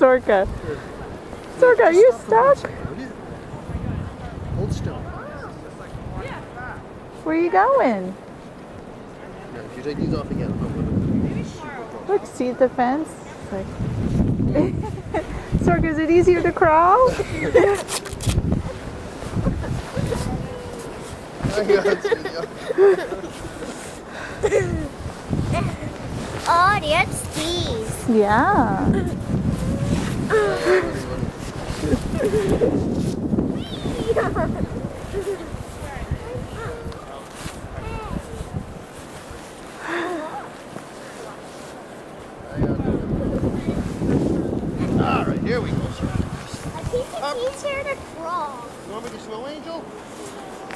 Sorka. Sorka, are you stuck? Hold still. Where are you going? Yeah, if you take these off again, I'm going to. Look, see the fence? It's like... Sorka, is it easier to crawl? Oh, that's skis. Yeah. All right, here we go, sir. I think it's easier to crawl. You want me to snow angel?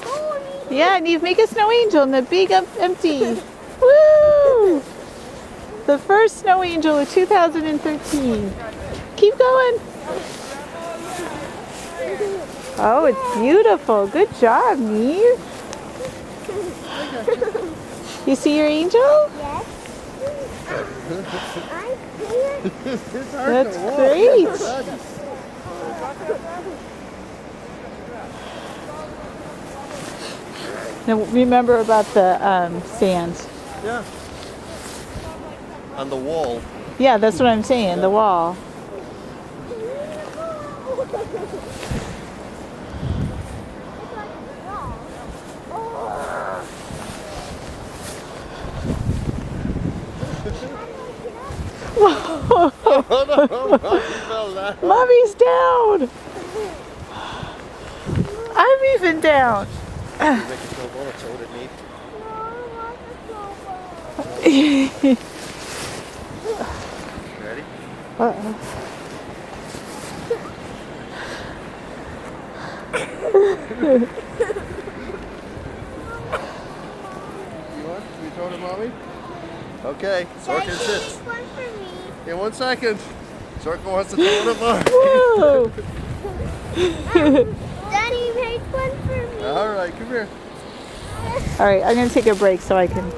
Oh, Yeah, and you make a snow angel in the big empty. Woo! The first snow angel of 2013. Keep going. Oh, it's beautiful. Good job, Neve. You see your angel? yes. I can't. It's hard That's to walk. great. Now remember about the sand. Yeah. On the wall. Yeah, that's what I'm saying, the wall. Oh no, Robbie fell down. Mommy's down. I'm even down. Make a snowball, that's all it needs. Ready? Uh-oh. You want? Should we throw to mommy? Okay, Sorka Daddy, sits. make one for me. In 1 second. Sorka wants to throw to mommy. Whoa. Daddy, make one for me. All right, come here. All right, I'm going to take a break so I can